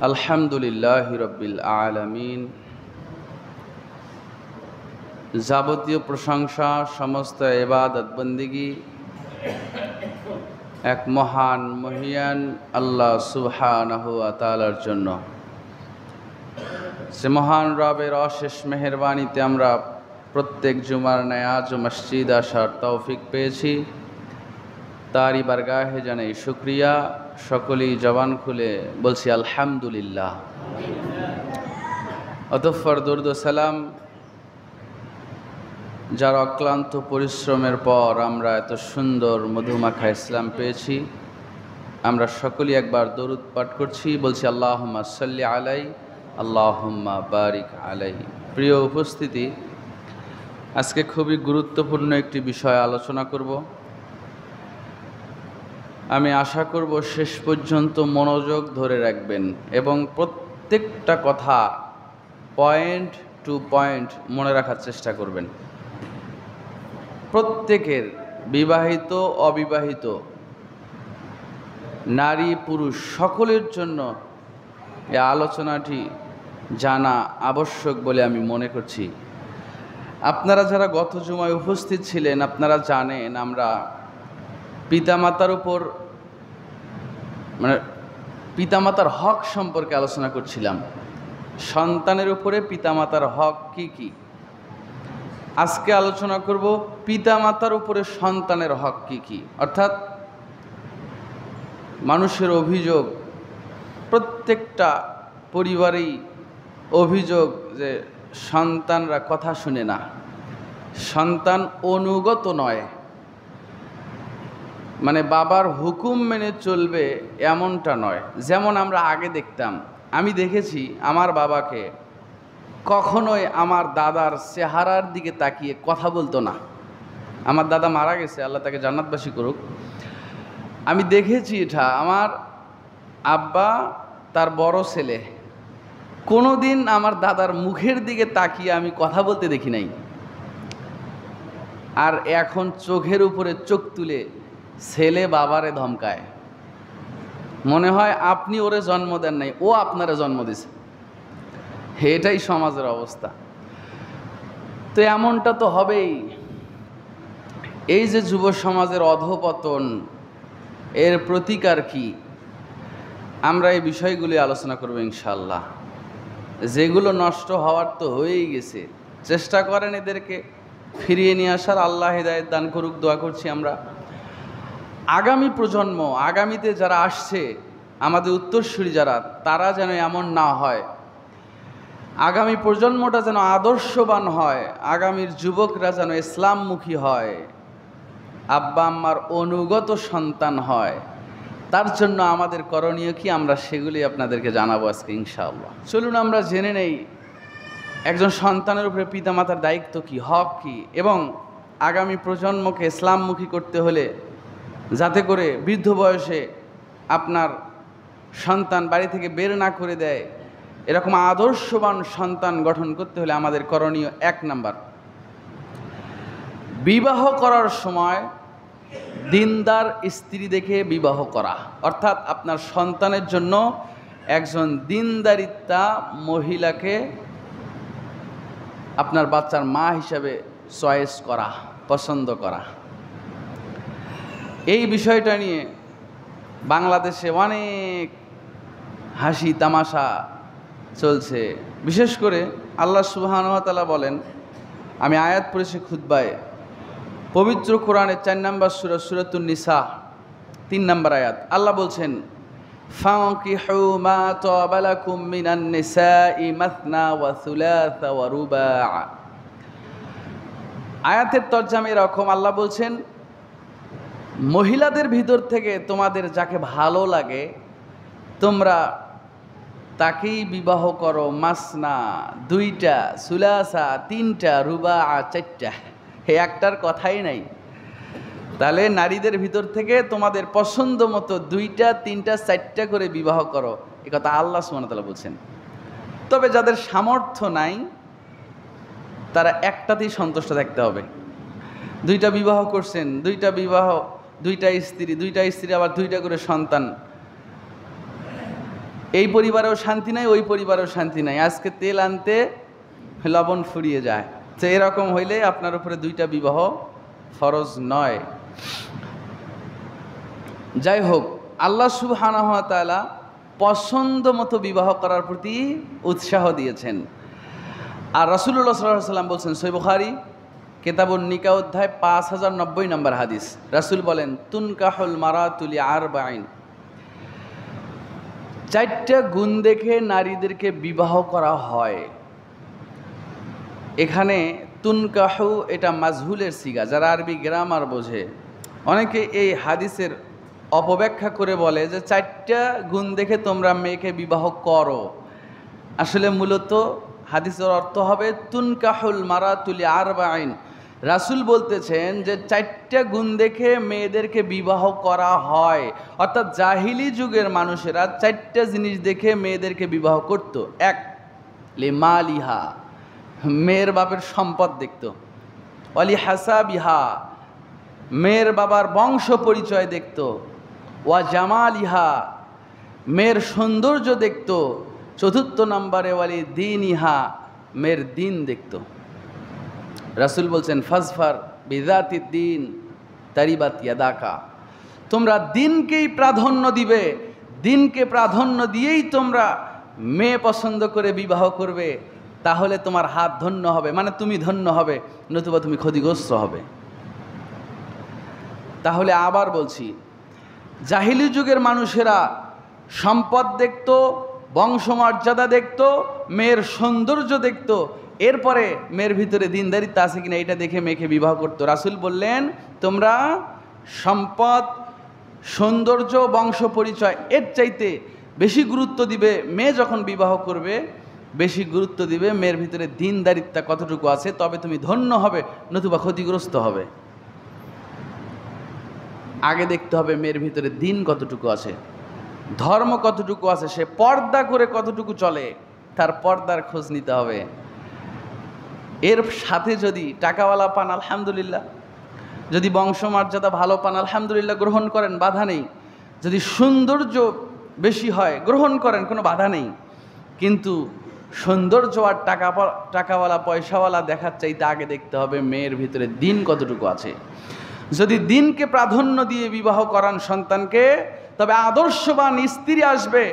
আলহামদুলিল্লাহি রব্বিল আলামিন। যাবতীয় প্রশংসা, সমস্ত ইবাদত বন্দেগী এক মহান মহিয়ান আল্লাহ সুবহানাহু ওয়া তাআলার জন্য। সে মহান রবের অশেষ মেহেরবানিতে আমরা প্রত্যেক জুমার ন্যায় আজ মসজিদ আসার তৌফিক পেয়েছি। তারই বারগাহে জানাই শুকরিয়া। সকলেই জবান খুলে বলছি আলহামদুলিল্লাহ। অতঃপর দরুদ ও সালাম, যার অক্লান্ত পরিশ্রমের পর আমরা এত সুন্দর মধুমাখা ইসলাম পেয়েছি, আমরা সকলেই একবার দরুদ পাঠ করছি, বলছি আল্লাহুম্মা সাল্লি আলাই, আল্লাহুম্মা বারিক আলাই। প্রিয় উপস্থিতি, আজকে খুবই গুরুত্বপূর্ণ একটি বিষয় আলোচনা করব। আমি আশা করব শেষ পর্যন্ত মনোযোগ ধরে রাখবেন এবং প্রত্যেকটা কথা পয়েন্ট টু পয়েন্ট মনে রাখার চেষ্টা করবেন। প্রত্যেকের, বিবাহিত অবিবাহিত, নারী পুরুষ সকলের জন্য এই আলোচনাটি জানা আবশ্যক বলে আমি মনে করছি। আপনারা যারা গত জুমায় উপস্থিত ছিলেন, আপনারা জানেন আমরা পিতামাতার উপর পিতামাতার হক সম্পর্কে আলোচনা করছিলাম। সন্তানের উপরে পিতামাতার হক কি কি। আজকে আলোচনা করব পিতামাতার উপরে সন্তানের হক কি কি। অর্থাৎ মানুষের অভিযোগ, প্রত্যেকটা পরিবারেই অভিযোগ যে সন্তানরা কথা শুনে না, সন্তান অনুগত নয়, মানে বাবার হুকুম মেনে চলবে এমনটা নয়। যেমন আমরা আগে দেখতাম, আমি দেখেছি আমার বাবাকে কখনোই আমার দাদার চেহারার দিকে তাকিয়ে কথা বলতো না। আমার দাদা মারা গেছে, আল্লাহ তাকে জান্নাতবাসী করুক। আমি দেখেছি এটা, আমার আব্বা তার বড় ছেলে কোনো দিন আমার দাদার মুখের দিকে তাকিয়ে আমি কথা বলতে দেখি নাই। আর এখন চোখের উপরে চোখ তুলে ছেলে বাবারে ধমকায়, মনে হয় আপনি ওরে জন্ম দেন নাই, ও আপনারে জন্ম দিছে। এটাই সমাজের অবস্থা। তো এমনটা তো হবেই। এই যে যুব সমাজের অধঃপতন, এর প্রতিকার কি, আমরা এই বিষয়গুলি আলোচনা করব ইনশাআল্লাহ। যেগুলো নষ্ট হওয়ার তো হয়েই গেছে, চেষ্টা করেন এদেরকে ফিরিয়ে নিয়ে আসার। আল্লাহ হিদায়াত দান করুক, দোয়া করছি আমরা। আগামী প্রজন্ম, আগামীতে যারা আসছে, আমাদের উত্তরসূরি যারা, তারা যেন এমন না হয়। আগামী প্রজন্মটা যেন আদর্শবান হয়, আগামীর যুবকরা যেন ইসলামমুখী হয়, আব্বা আম্মার অনুগত সন্তান হয়। তার জন্য আমাদের করণীয় কি, আমরা সেগুলি আপনাদেরকে জানাবো আজকে ইনশাআল্লাহ। চলুন আমরা জেনে নেই একজন সন্তানের উপরে পিতামাতার দায়িত্ব কি, হক কি, এবং আগামী প্রজন্মকে ইসলামমুখী করতে হলে, যাতে করে বৃদ্ধ বয়সে আপনার সন্তান বাড়ি থেকে বের না করে দেয়, এরকম আদর্শবান সন্তান গঠন করতে হলে আমাদের করণীয় 1 নাম্বার, বিবাহ করার সময় দিনদার স্ত্রী দেখে বিবাহ করা। অর্থাৎ আপনার সন্তানের জন্য একজন দিনদারিতা মহিলাকে আপনার বাচ্চার মা হিসাবে চয়েস করা, পছন্দ করা। এই বিষয়টা নিয়ে বাংলাদেশে অনেক হাসি তামাশা চলছে। বিশেষ করে আল্লাহ সুবহানাহু ওয়া তাআলা বলেন, আমি আয়াত পড়েছি খুতবায়, পবিত্র কোরআনের 4 নম্বর সূরা, সূরাতুন নিসা 3 নম্বর আয়াত। আল্লাহ বলছেন, ফানকিহু মা তাবা লাকুম মিনান নিসাই মাসনা ওয়া সুলাসা ওয়া রুবা। আয়াতের তরজমা এরকম, আল্লাহ বলছেন, মহিলাদের ভিতর থেকে তোমাদের যাকে ভালো লাগে তোমরা তাকেই বিবাহ করো। মাসনা 2টা, সুলাসা 3টা, রুবা 4টা। একটার কথাই নাই। তাহলে নারীদের ভিতর থেকে তোমাদের পছন্দ মতো 2টা, 3টা, 4টা করে বিবাহ করো, এ কথা আল্লাহ সুবহানাহু ওয়া তাআলা বলছেন। তবে যাদের সামর্থ্য নাই তারা একটাতেই সন্তুষ্ট থাকতে হবে। 2টা বিবাহ করছেন, 2টা বিবাহ, 2টা স্ত্রী, 2টা স্ত্রী, আবার 2টা করে সন্তান, এই পরিবারেও শান্তি নাই, ওই পরিবারেও শান্তি নাই, আজকে তেল আনতে লবণ ফুরিয়ে যায়। তো এরকম হইলে আপনার উপরে 2টা বিবাহ ফরজ নয়। যাই হোক, আল্লাহ সুবহানাহু ওয়া তাআলা পছন্দ মতো বিবাহ করার প্রতি উৎসাহ দিয়েছেন। আর রাসূলুল্লাহ সাল্লাল্লাহু আলাইহি ওয়াসাল্লাম বলছেন, সহিহ বুখারী কিতাবুন নিকাহ অধ্যায় 5090 নম্বর হাদিস, রাসূল বলেন, তুনকাহুল মারাতু লিআরবাইন, 4টা গুণ দেখে নারীদেরকে বিবাহ করা হয়। এখানে তুনকাহু এটা মাজহুলের সিগা, যারা আরবি গ্রামার বোঝে। অনেকে এই হাদিসের অপব্যাখ্যা করে বলে যে 4টা গুণ দেখে তোমরা মেয়েকে বিবাহ করো। আসলে মূলত হাদিসের অর্থ হবে তুনকাহুল মারাতু লিআরবাইন। রাসূল বলতেছেন যে 4টা গুণ দেখে মেয়েদেরকে বিবাহ করা হয়, অর্থাৎ জাহিলি যুগের মানুষেরা 4টা জিনিস দেখে মেয়েদেরকে বিবাহ করত। 1, লিমালিহা, মেয়ের বাপের সম্পদ দেখত। ওয়ালি হাসাবিহা, মেয়ের বাবার বংশ পরিচয় দেখত। ওয়া জামালিহা, মেয়ের সৌন্দর্য দেখত। 4 নম্বরে ওয়ালি দীনিহা, মেয়ের দিন দেখত। রাসূল বলছেন, ফাজফার বিযাতিদ দ্বীন তারিবাত ইয়াদাকা, তোমরা দিনকেই প্রাধান্য দিবে, দিনকে প্রাধান্য দিয়েই তোমরা মেয়ে পছন্দ করে বিবাহ করবে, তাহলে তোমার হাত ধন্য হবে, মানে তুমি ধন্য হবে, নতুবা তুমি ক্ষতিগ্রস্ত হবে। তাহলে আবার বলছি, জাহিলি যুগের মানুষেরা সম্পদ দেখত, বংশমর্যাদা দেখত, মেয়ের সৌন্দর্য দেখত, এরপরে মেয়ের ভিতরে দিনদারিত্ব আছে কিনা এটা দেখে মেয়েকে বিবাহ করতো। রাসূল বললেন, তোমরা সম্পদ, সৌন্দর্য, বংশ পরিচয় এর চাইতে বেশি গুরুত্ব দিবে মেয়ে যখন বিবাহ করবে, বেশি গুরুত্ব দিবে মেয়ের ভিতরে দিনদারিত্ব কতটুকু আছে, তবে তুমি ধন্য হবে, নতুবা ক্ষতিগ্রস্ত হবে। আগে দেখতে হবে মেয়ের ভিতরে দিন কতটুকু আছে, ধর্ম কতটুকু আছে, সে পর্দা করে কতটুকু চলে, তার পর্দার খোঁজ নিতে হবে। এর সাথে যদি টাকাওয়ালা পান আলহামদুলিল্লাহ, যদি বংশমর্যাদা ভালো পান আলহামদুলিল্লাহ, গ্রহণ করেন, বাধা নেই। যদি সৌন্দর্য বেশি হয় গ্রহণ করেন, কোনো বাধা নেই। কিন্তু সৌন্দর্য আর টাকাওয়ালা পয়সাওয়ালা দেখার চাইতে আগে দেখতে হবে মেয়ের ভিতরে দিন কতটুকু আছে। যদি দিনকে প্রাধান্য দিয়ে বিবাহ করান সন্তানকে, তবে আদর্শবান স্ত্রী আসবে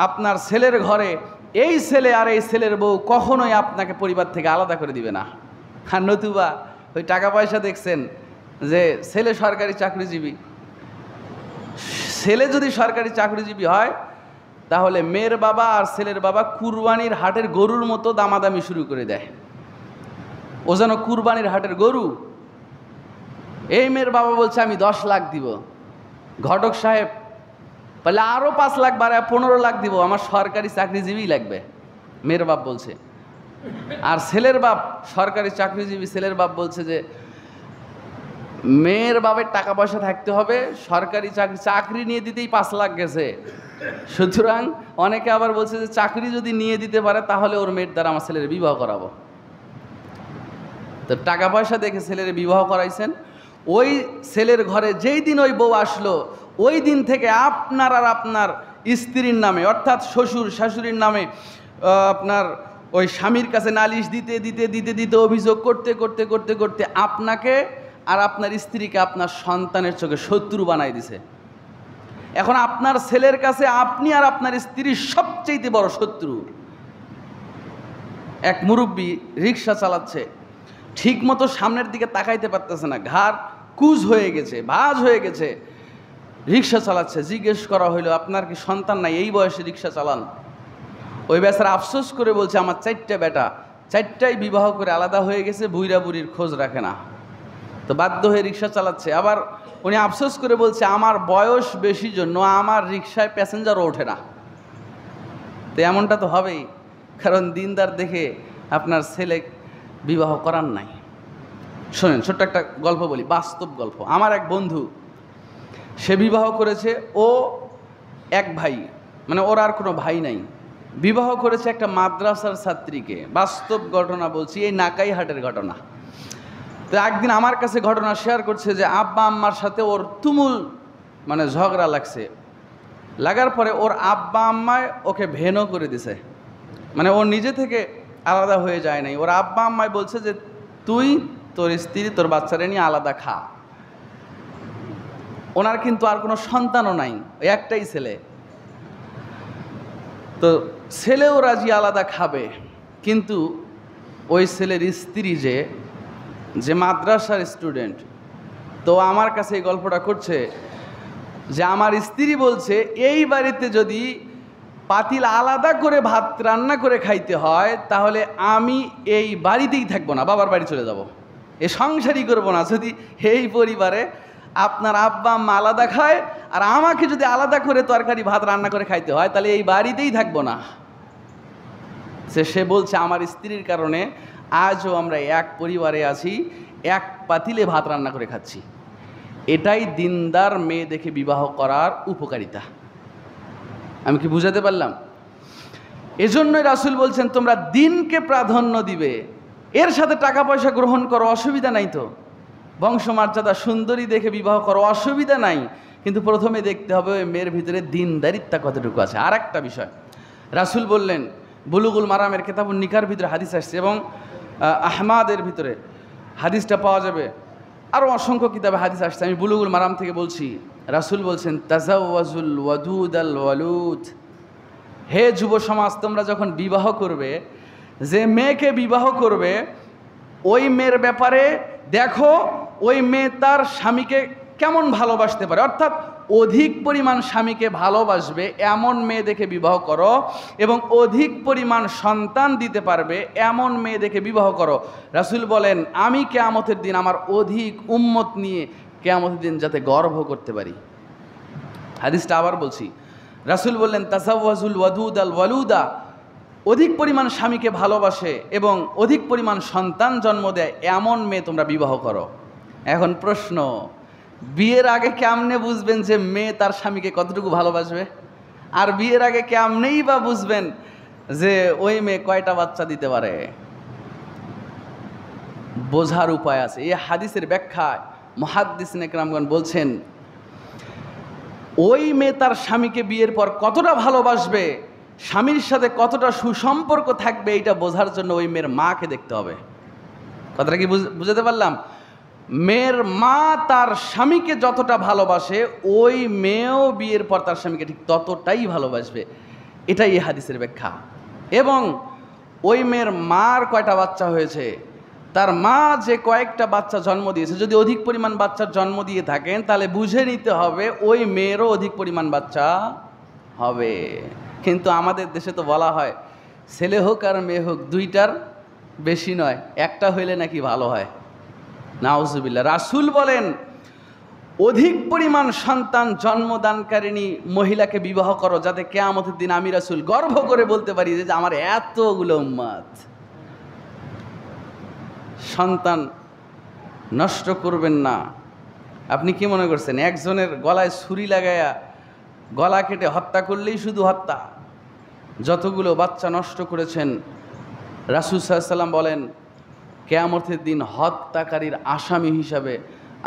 আপনার ছেলের ঘরে। এই ছেলে আর এই ছেলের বউ কখনোই আপনাকে পরিবার থেকে আলাদা করে দিবে না। আর নতুবা ওই টাকা পয়সা দেখছেন যে ছেলে সরকারি চাকরিজীবী, ছেলে যদি সরকারি চাকরিজীবী হয়, তাহলে মেয়ের বাবা আর ছেলের বাবা কুরবানির হাটের গরুর মতো দামাদামি শুরু করে দেয়। ও যেন কুরবানির হাটের গরু। এই মেয়ের বাবা বলছে আমি 10 লাখ দিব, ঘটক সাহেব বলে আরও 5 লাখ বাড়ায় 15 লাখ দিব, আমার সরকারি চাকরিজীবী লাগবে, মেয়ের বাপ বলছে। আর ছেলের বাপ সরকারি চাকরিজীবী, ছেলের বাপ বলছে যে মেয়ের বাপের টাকা পয়সা থাকতে হবে, সরকারি চাকরি নিয়ে দিতেই 5 লাখ গেছে। সুতরাং অনেকে আবার বলছে যে চাকরি যদি নিয়ে দিতে পারে তাহলে ওর মেয়ের দ্বারা আমার ছেলের বিবাহ করাবো। তো টাকা পয়সা দেখে ছেলের বিবাহ করাইছেন। ওই ছেলের ঘরে যেই দিন ওই বউ আসলো, ওই দিন থেকে আপনার আর আপনার স্ত্রীর নামে, অর্থাৎ শ্বশুর শাশুড়ির নামে আপনার ওই স্বামীর কাছে নালিশ দিতে দিতে দিতে দিতে অভিযোগ করতে করতে করতে করতে আপনাকে আর আপনার স্ত্রীকে আপনার সন্তানের চোখে শত্রু বানাই দিছে। এখন আপনার ছেলের কাছে আপনি আর আপনার স্ত্রীর সবচেয়ে বড় শত্রু। এক মুরব্বী রিক্সা চালাচ্ছে, ঠিক মতো সামনের দিকে তাকাইতে পারতেছে না, ঘাড় কুজ হয়ে গেছে, ভাঁজ হয়ে গেছে, রিক্সা চালাচ্ছে। জিজ্ঞেস করা হইলো, আপনার কি সন্তান নাই, এই বয়সে রিক্সা চালান? ওই বেচারা আফসোস করে বলছে, আমার 4টা বেটা, 4টাই বিবাহ করে আলাদা হয়ে গেছে, বুইরা বুড়ির খোঁজ রাখে না, তো বাধ্য হয়ে রিক্সা চালাচ্ছে। আবার উনি আফসোস করে বলছে, আমার বয়স বেশি জন্য আমার রিক্সায় প্যাসেঞ্জারও ওঠে না। তো এমনটা তো হবেই, কারণ দিনদার দেখে আপনার ছেলে বিবাহ করার নাই। শোনেন, ছোট্ট একটা গল্প বলি, বাস্তব গল্প। আমার এক বন্ধু, সে বিবাহ করেছে, ও এক ভাই, মানে ওর আর কোনো ভাই নাই, বিবাহ করেছে একটা মাদ্রাসার ছাত্রীকে। বাস্তব ঘটনা বলছি, এই নাকাইহাটের ঘটনা। তো একদিন আমার কাছে ঘটনা শেয়ার করছে যে আব্বা আম্মার সাথে ওর তুমুল মানে ঝগড়া লাগছে। লাগার পরে ওর আব্বা আম্মায় ওকে ভেনও করে দিছে, মানে ও নিজে থেকে আলাদা হয়ে যায় নাই। ওর আব্বা আম্মায় বলছে যে তুই তোর স্ত্রী তোর বাচ্চারা নিয়ে আলাদা খা। ওনার কিন্তু আর কোনো সন্তানও নাই, ওই একটাই ছেলে। তো ছেলেও রাজি আলাদা খাবে, কিন্তু ওই ছেলের স্ত্রী যে মাদ্রাসার স্টুডেন্ট, তো আমার কাছে এই গল্পটা করছে যে আমার স্ত্রী বলছে এই বাড়িতে যদি পাতিল আলাদা করে ভাত রান্না করে খাইতে হয় তাহলে আমি এই বাড়িতেই থাকবো না, বাবার বাড়ি চলে যাব, এ সংসারই করবো না। যদি এই পরিবারে আপনার আব্বা আম্মা আলাদা খায় আর আমাকে যদি আলাদা করে তরকারি ভাত রান্না করে খাইতে হয় তাহলে এই বাড়িতেই থাকবো না। সে বলছে আমার স্ত্রীর কারণে আজও আমরা এক পরিবারে আছি, এক পাতিলে ভাত রান্না করে খাচ্ছি। এটাই দিনদার মেয়ে দেখে বিবাহ করার উপকারিতা। আমি কি বুঝাতে পারলাম? এজন্যই রাসূল বলছেন তোমরা দিনকে প্রাধান্য দিবে, এর সাথে টাকা পয়সা গ্রহণ করো, অসুবিধা নাই তো। বংশমর্যাদা সুন্দরী দেখে বিবাহ করো, অসুবিধা নাই, কিন্তু প্রথমে দেখতে হবে ওই মেয়ের ভিতরে দিনদারিত্বা কতটুকু আছে। আর একটা বিষয় রাসূল বললেন, বুলুগুল মারামের কিতাবুন নিকার ভিতরে হাদিস আসছে এবং আহমাদের ভিতরে হাদিসটা পাওয়া যাবে, আরও অসংখ্য কিতাবে হাদিস আসছে, আমি বুলুগুল মারাম থেকে বলছি। রাসূল বলছেন তাজাওয়াজুল ওয়াদুদ আল ওয়ালুদ, হে যুব সমাজ তোমরা যখন বিবাহ করবে, যে মেয়েকে বিবাহ করবে ওই মেয়ের ব্যাপারে দেখো ওই মেয়ে তার স্বামীকে কেমন ভালোবাসতে পারে, অর্থাৎ অধিক পরিমাণ স্বামীকে ভালোবাসবে এমন মেয়ে দেখে বিবাহ করো, এবং অধিক পরিমাণ সন্তান দিতে পারবে এমন মেয়ে দেখে বিবাহ করো। রাসূল বলেন আমি কিয়ামতের দিন আমার অধিক উম্মত নিয়ে কিয়ামতের দিন যাতে গর্ব করতে পারি। হাদিসটা আবার বলছি, রাসূল বললেন তাজাওয়াজুল ওয়াদুদ আল ওয়ালুদা, অধিক পরিমাণ স্বামীকে ভালোবাসে এবং অধিক পরিমাণ সন্তান জন্ম দেয় এমন মেয়ে তোমরা বিবাহ করো। এখন প্রশ্ন, বিয়ের আগে কেমনে বুঝবেন যে মেয়ে তার স্বামীকে কতটুকু ভালোবাসবে? আর বিয়ের আগে কেমনেই বা বুঝবেন যে ওই মেয়ে কয়টা বাচ্চা দিতে পারে? বোঝার উপায় আছে। এই হাদিসের ব্যাখ্যায় মুহাদ্দিসিন ইকরামগণ বলছেন ওই মেয়ে তার স্বামীকে বিয়ের পর কতটা ভালোবাসবে, স্বামীর সাথে কতটা সুসম্পর্ক থাকবে, এটা বোঝার জন্য ওই মেয়ের মাকে দেখতে হবে। কথাটা কি বুঝাতে পারলাম? মেয়ের মা তার স্বামীকে যতটা ভালোবাসে ওই মেয়েও বিয়ের পর তার স্বামীকে ঠিক ততটাই ভালোবাসবে, এটাই এই হাদিসের ব্যাখ্যা। এবং ওই মেয়ের মার কয়টা বাচ্চা হয়েছে, তার মা যে কয়েকটা বাচ্চা জন্ম দিয়েছে, যদি অধিক পরিমাণ বাচ্চার জন্ম দিয়ে থাকেন তাহলে বুঝে নিতে হবে ওই মেয়েরও অধিক পরিমাণ বাচ্চা হবে। কিন্তু আমাদের দেশে তো বলা হয় ছেলে হোক আর মেয়ে হোক দুইটার বেশি নয়, একটা হইলে নাকি ভালো হয়। নাউজুবিল্লাহ। রাসূল বলেন অধিক পরিমাণ সন্তান জন্মদানকারিণী মহিলাকে বিবাহ করো, যাতে কিয়ামতের দিন আমি রাসূল গর্ব করে বলতে পারি যে আমার এতগুলো উম্মত। সন্তান নষ্ট করবেন না। আপনি কি মনে করছেন একজনের গলায় ছুরি লাগায়া গলা কেটে হত্যা করলেই শুধু হত্যা? যতগুলো বাচ্চা নষ্ট করেছেন রাসূল সাল্লাল্লাহু আলাইহি ওয়াসাল্লাম বলেন কিয়ামতের দিন হত্যাকারীর আসামি হিসাবে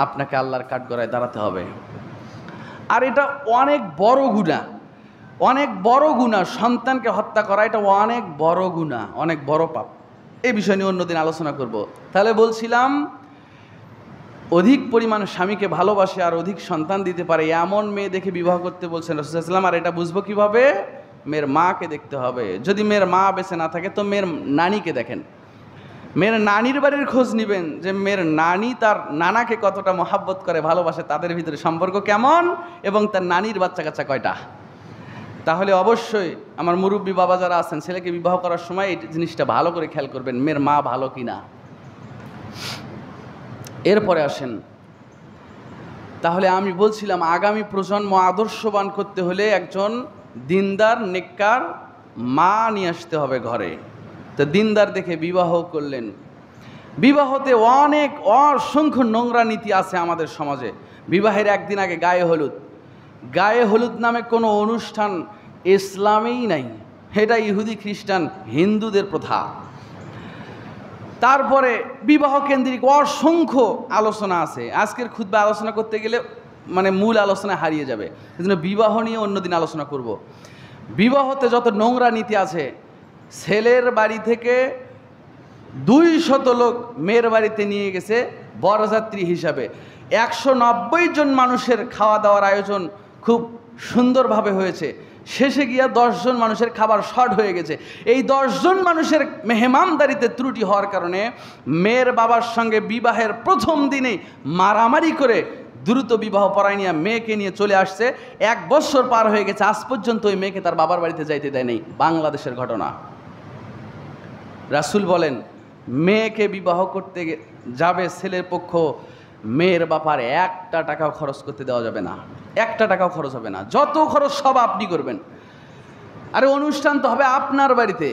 আপনাকে আল্লাহর কাঠগড়ায় দাঁড়াতে হবে। আর এটা অনেক বড় গুনাহ, অনেক বড় গুনাহ। সন্তানকে হত্যা করা এটা অনেক বড় গুনাহ, অনেক বড় পাপ। এই বিষয় নিয়ে অন্যদিন আলোচনা করব। তাহলে বলছিলাম অধিক পরিমাণ স্বামীকে ভালোবাসে আর অধিক সন্তান দিতে পারে এমন মেয়ে দেখে বিবাহ করতে বলছেন রাসূল সাল্লাল্লাহু আলাইহি ওয়াসাল্লাম। আর এটা বুঝবো কিভাবে? মেয়ের মাকে দেখতে হবে। যদি মেয়ের মা বেঁচে না থাকে তো মেয়ের নানিকে দেখেন, মেয়ের নানির বাড়ির খোঁজ নেবেন যে মেয়ের নানি তার নানাকে কতটা মহাব্বত করে, ভালোবাসে, তাদের ভিতরে সম্পর্ক কেমন, এবং তার নানির বাচ্চা কাচ্চা কয়টা। তাহলে অবশ্যই আমার মুরব্বী বাবা যারা আছেন ছেলেকে বিবাহ করার সময় এই জিনিসটা ভালো করে খেয়াল করবেন, মেয়ের মা ভালো কিনা। এরপরে আসেন, তাহলে আমি বলছিলাম আগামী প্রজন্ম আদর্শবান করতে হলে একজন দিনদার নেককার মা নিয়ে আসতে হবে ঘরে। তো দিনদার দেখে বিবাহ করলেন। বিবাহতে অনেক অসংখ্য নোংরা নীতি আছে আমাদের সমাজে। বিবাহের একদিন আগে গায়ে হলুদ, গায়ে হলুদ নামে কোনো অনুষ্ঠান ইসলামেই নাই, এটা ইহুদি খ্রিস্টান হিন্দুদের প্রথা। তারপরে বিবাহ কেন্দ্রিক অসংখ্য আলোচনা আছে। আজকের খুতবা আলোচনা করতে গেলে মানে মূল আলোচনায় হারিয়ে যাবে। সেজন্য বিবাহ নিয়ে অন্যদিন আলোচনা করব। বিবাহতে যত নোংরা নীতি আছে, ছেলের বাড়ি থেকে 200 লোক মেয়ের বাড়িতে নিয়ে গেছে বরযাত্রী হিসাবে। 190 জন মানুষের খাওয়া দাওয়ার আয়োজন খুব সুন্দরভাবে হয়েছে, শেষে গিয়া 10 জন মানুষের খাবার শর্ট হয়ে গেছে। এই 10 জন মানুষের মেহমানদারিতে ত্রুটি হওয়ার কারণে মেয়ের বাবার সঙ্গে বিবাহের প্রথম দিনেই মারামারি করে দ্রুত বিবাহ পড়ায় নিয়ে মেয়েকে নিয়ে চলে আসছে। 1 বছর পার হয়ে গেছে, আজ পর্যন্ত ওই মেয়েকে তার বাবার বাড়িতে যাইতে দেয় নাই। বাংলাদেশের ঘটনা। রাসূল বলেন, মেয়েকে বিবাহ করতে যাবে ছেলের পক্ষ, মেয়ের বাপার 1 টাকাও খরচ করতে দেওয়া যাবে না, 1 টাকাও খরচ হবে না, যত খরচ সব আপনি করবেন। আরে অনুষ্ঠান তো হবে আপনার বাড়িতে,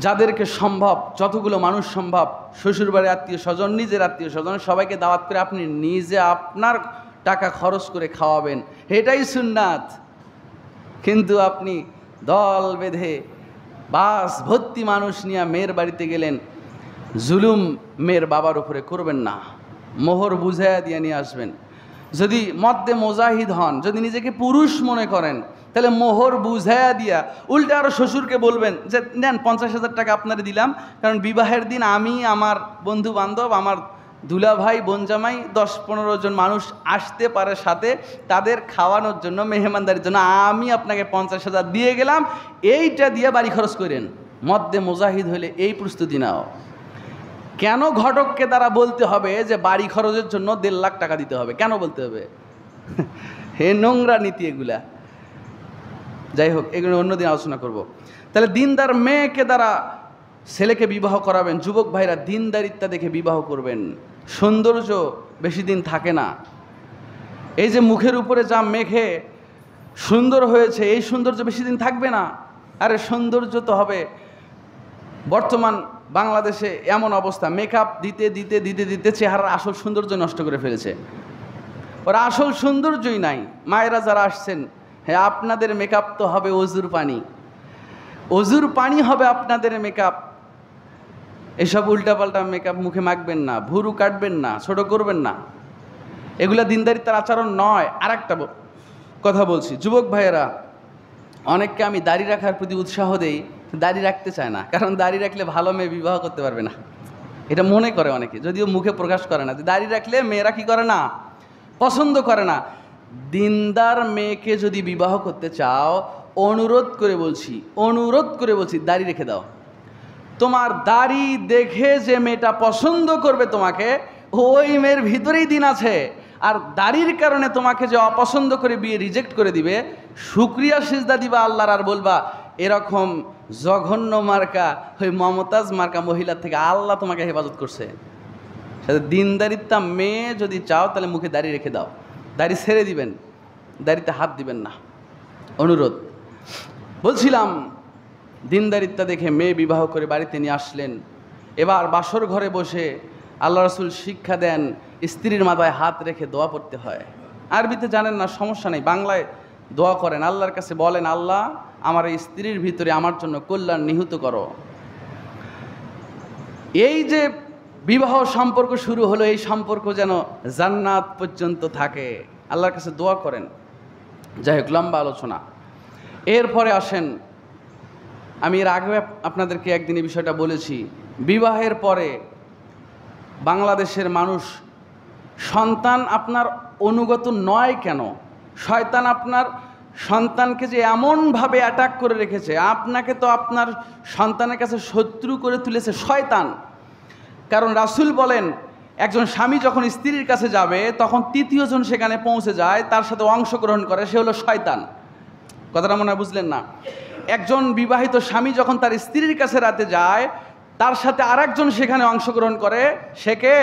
যাদেরকে সম্ভব, যতগুলো মানুষ সম্ভব, শ্বশুরবাড়ির আত্মীয় স্বজন, নিজের আত্মীয় স্বজন, সবাইকে দাওয়াত করে আপনি নিজে আপনার টাকা খরচ করে খাওয়াবেন, এটাই সুন্নাত। কিন্তু আপনি দল বেঁধে বাস ভর্তি মানুষ নিয়ে মেয়ের বাড়িতে গেলেন, জুলুম মেয়ের বাবার উপরে করবেন না, মোহর বুঝাইয়া দিয়ে নিয়ে আসবেন। যদি মদ্দে মোজাহিদ হন, যদি নিজেকে পুরুষ মনে করেন, তাহলে মোহর বুঝাইয়া দিয়া উল্টে আরও শ্বশুরকে বলবেন যে নেন 50,000 টাকা আপনারে দিলাম, কারণ বিবাহের দিন আমি, আমার বন্ধু বান্ধব, আমার দুলা ভাই, বোনজামাই 10-15 জন মানুষ আসতে পারে সাথে, তাদের খাওয়ানোর জন্য, মেহমানদারির জন্য আমি আপনাকে 50,000 দিয়ে গেলাম, এইটা দিয়ে বাড়ি খরচ করেন। মদ্দে মোজাহিদ হলে এই প্রস্তুতি নাও। কেন ঘটককে দ্বারা বলতে হবে যে বাড়ি খরচের জন্য 1.5 লাখ টাকা দিতে হবে? কেন বলতে হবে? হে নোংরা নীতি এগুলা। যাই হোক, এগুলো অন্যদিন আলোচনা করব। তাহলে দিনদার মেয়েকে দ্বারা ছেলেকে বিবাহ করাবেন। যুবক ভাইরা, দিনদারিত্বা দেখে বিবাহ করবেন। সৌন্দর্য বেশি দিন থাকে না। এই যে মুখের উপরে যা মেখে সুন্দর হয়েছে, এই সৌন্দর্য বেশি দিন থাকবে না। আরে সৌন্দর্য তো হবে। বর্তমান বাংলাদেশে এমন অবস্থা, মেকআপ দিতে দিতে দিতে দিতে চেহারার আসল সৌন্দর্য নষ্ট করে ফেলেছে। ওরা আসল সৌন্দর্যই নাই। মায়েরা যারা আসছেন, হ্যাঁ, আপনাদের মেকআপ তো হবে অজুর পানি, অজুর পানি হবে আপনাদের মেকআপ। এসব উল্টাপাল্টা মেকআপ মুখে মাখবেন না, ভুরু কাটবেন না, ছোট করবেন না, এগুলা দিনদারিত্বের আচরণ নয়। আর একটা কথা বলছি, যুবক ভাইয়েরা, অনেককে আমি দাড়ি রাখার প্রতি উৎসাহ দেই, দাড়ি রাখতে চায় না, কারণ দাড়ি রাখলে ভালো মেয়ে বিবাহ করতে পারবে না, এটা মনে করে অনেকে, যদিও মুখে প্রকাশ করে না। দাড়ি রাখলে মেয়েরা কি করে না, পছন্দ করে না। দিনদার মেয়েকে যদি বিবাহ করতে চাও, অনুরোধ করে বলছি দাড়ি রেখে দাও। তোমার দাড়ি দেখে যে মেয়েটা পছন্দ করবে তোমাকে, ওই মেয়ের ভিতরেই দিন আছে। আর দাড়ির কারণে তোমাকে যে অপছন্দ করে বিয়ে রিজেক্ট করে দিবে, শুকরিয়া সিজদা দিবা আল্লাহর, আর বলবা এরকম জঘন্য মার্কা, ওই মমতাজ মার্কা মহিলার থেকে আল্লাহ তোমাকে হেফাজত করছে। সাথে দিনদারিত্বা মেয়ে যদি চাও, তাহলে মুখে দাড়ি রেখে দাও, দাড়ি ছেড়ে দিবেন, দাড়িতে হাত দিবেন না, অনুরোধ। বলছিলাম, দিনদারিত্বা দেখে মেয়ে বিবাহ করে বাড়িতে নিয়ে আসলেন। এবার বাসর ঘরে বসে আল্লাহ রাসূল শিক্ষা দেন, স্ত্রীর মাথায় হাত রেখে দোয়া পড়তে হয়। আরবিতে জানেন না, সমস্যা নেই, বাংলায় দোয়া করেন, আল্লাহর কাছে বলেন, আল্লাহ আমার এই স্ত্রীর ভিতরে আমার জন্য কল্যাণ নিহিত করো। এই যে বিবাহ সম্পর্ক শুরু হলো, এই সম্পর্ক যেন জান্নাত পর্যন্ত থাকে, আল্লাহর কাছে দোয়া করেন। যাই হোক, লম্বা আলোচনা। এরপরে আসেন, আমি এর আগে আপনাদেরকে একদিন এই বিষয়টা বলেছি, বিবাহের পরে বাংলাদেশের মানুষ, সন্তান আপনার অনুগত নয় কেন? শয়তান আপনার সন্তানকে যে এমনভাবে অ্যাটাক করে রেখেছে, আপনাকে তো আপনার সন্তানের কাছে শত্রু করে তুলেছে শয়তান। কারণ রাসূল বলেন, একজন স্বামী যখন স্ত্রীর কাছে যাবে, তখন তৃতীয় জন সেখানে পৌঁছে যায়, তার সাথে অংশগ্রহণ করে, সে হলো শয়তান। কথাটা মনে হয় বুঝলেন না? একজন বিবাহিত স্বামী যখন তার স্ত্রীর কাছে রাতে যায়, তার সাথে আরেকজন সেখানে অংশগ্রহণ করে, সে কে?